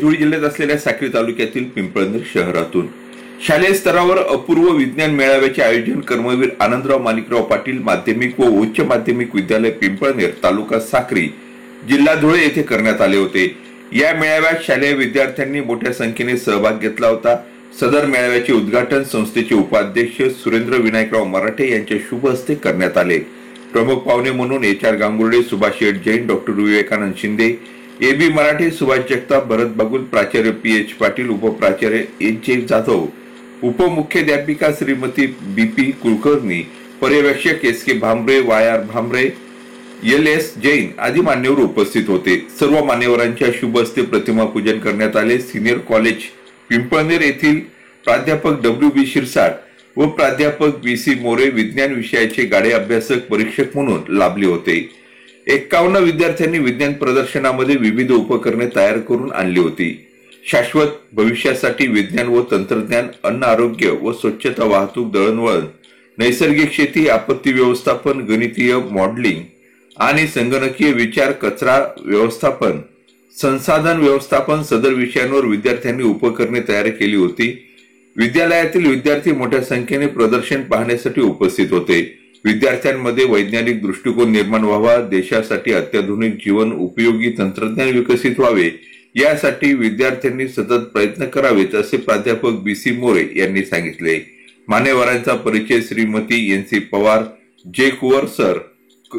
धुळे जिल्ह्यात असलेल्या साक्री तालुक्यातील पिंपळनेर शहरातून शालेय स्तरावर अपूर्व विज्ञान मेळाव्याचे आयोजन कर्मवीर आनंदराव माणिकराव पाटील माध्यमिक व उच्च माध्यमिक विद्यालय पिंपळनेर तालुका साक्री जिल्हा धुळे येथे करण्यात आले होते। या मेळाव्यात शालेय विद्यार्थ्यांनी मोठ्या संख्येने सहभाग घेतला होता। सदर मेळाव्याचे उद्घाटन संस्थेचे उपाध्यक्ष सुरेंद्र विनायकराव मराठे यांच्या शुभ हस्ते करण्यात आले। प्रमुख पाहुणे म्हणून HR गांगुर्डे, सुभाष शेठ जैन, डॉक्टर विवेकानंद शिंदे, AB मराठे, सुभाष जगताप, भरत बागुल, प्राचार्य PH Patil, उपप्राचार्य HJ Jadhav, उपमुख्याध्यापिका Shrimati BP Kulkarni, पर्यवेक्षक SK Bhambare, YR Bhambare, LS Jain आदी मान्यवर उपस्थित होते। सर्व मान्यवरांच्या शुभ हस्ते प्रतिमा पूजन करण्यात आले। सिनियर कॉलेज पिंपळनेर येथील प्राध्यापक WB शिरसाट व प्राध्यापक BC मोरे विज्ञान विषयाचे गाडे अभ्यासक परीक्षक म्हणून लाभले होते। 51 विद्यार्थ्यांनी विज्ञान प्रदर्शनामध्ये विविध उपकरणे तयार करून आणली होती। शाश्वत भविष्यासाठी विज्ञान व तंत्रज्ञान, अन्न आरोग्य व स्वच्छता, वाहतूक, दळणवळण, नैसर्गिक शेती, आपत्ती व्यवस्थापन, गणितीय मॉडेलिंग आणि संगणकीय विचार, कचरा व्यवस्थापन, संसाधन व्यवस्थापन सदर विषयांवर विद्यार्थ्यांनी उपकरणे तयार केली होती। विद्यालयातील विद्यार्थी मोठ्या संख्येने प्रदर्शन पाहण्यासाठी उपस्थित होते। विद्यार्थ्यांमध्ये वैज्ञानिक दृष्टिकोन निर्माण व्हावा, देशासाठी अत्याधुनिक जीवन उपयोगी तंत्रज्ञान विकसित व्हावे यासाठी विद्यार्थ्यांनी सतत प्रयत्न करावेत असे प्राध्यापक BC मोरे यांनी सांगितले। मान्यवरांचा परिचय श्रीमती NC Pawar, J Kuwar sir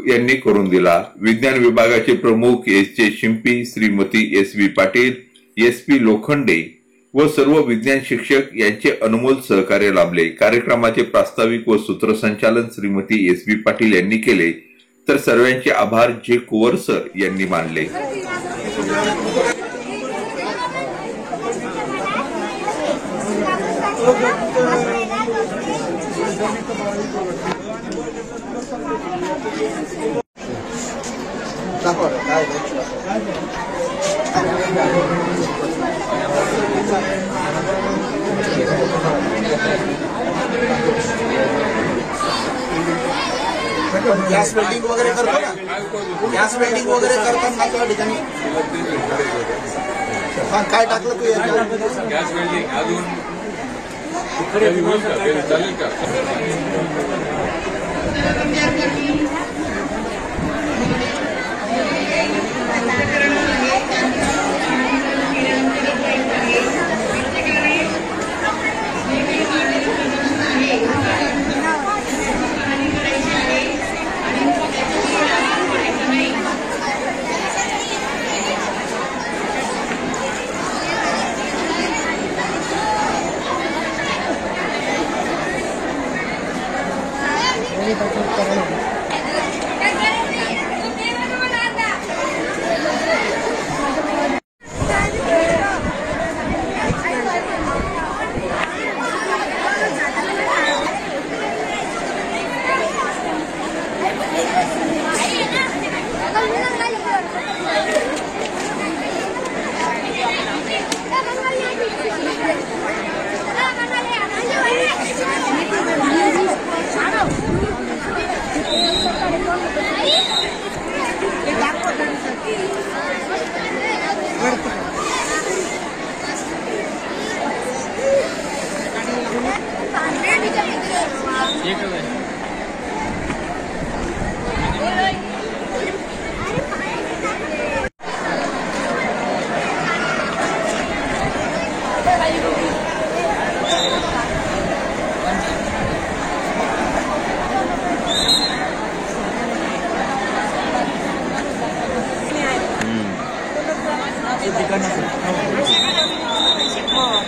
यांनी करून दिला। विज्ञान विभागाचे प्रमुख SJ शिंपी, श्रीमती SB पाटील, SP लोखंडे व सर्व विज्ञान शिक्षक यांचे अनमोल सहकार्य लाभले। कार्यक्रमाचे प्रास्ताविक व सूत्रसंचालन श्रीमती SB पाटील यांनी केले, तर सर्वांचे आभार J कुवर सर यांनी मानले। गॅस वेल्डिंग वगैरे करतो ना, गॅस वेल्डिंग वगैरे करताना त्या ठिकाणी काय टाकलं तू? गॅस वेल्डिंग अजून चालेल का?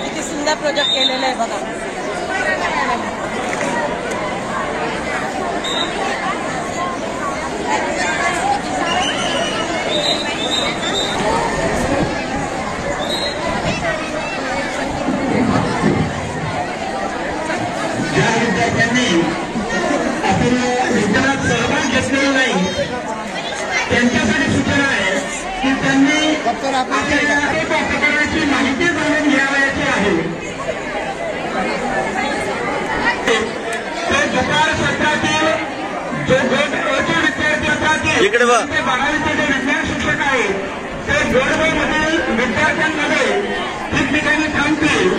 किती सुंदर प्रोजेक्ट केलेला आहे बघा। ज्या विद्यार्थ्यांनी आपल्या विज्ञानात सहभाग घेतलेला नाही त्यांच्यासाठी सूचना आहे की त्यांनी प्रकरणाची माहिती जाणून घ्यावयाची आहे। ते दुपार सत्रातील जो गट अचे विद्यार्थी असतात ते 12वीचे जे विज्ञान शिक्षक आहेत ते जोडगावमधील विद्यार्थ्यांमध्ये ठिकठिकाणी थांबतील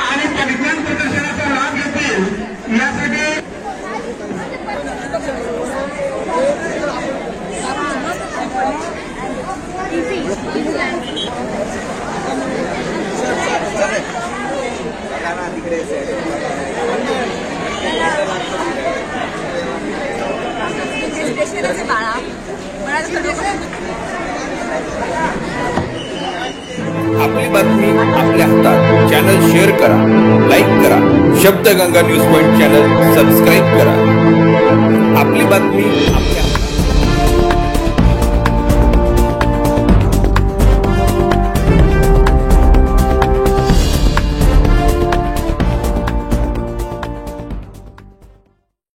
आणि त्या विज्ञान प्रदर्शनाचा लाभ घेतील यासाठी आपली बातमी आपल्या हातात. चॅनल शेअर करा, लाईक करा. Shabdganga news point channel subscribe करा. आपली बातमी आपल्या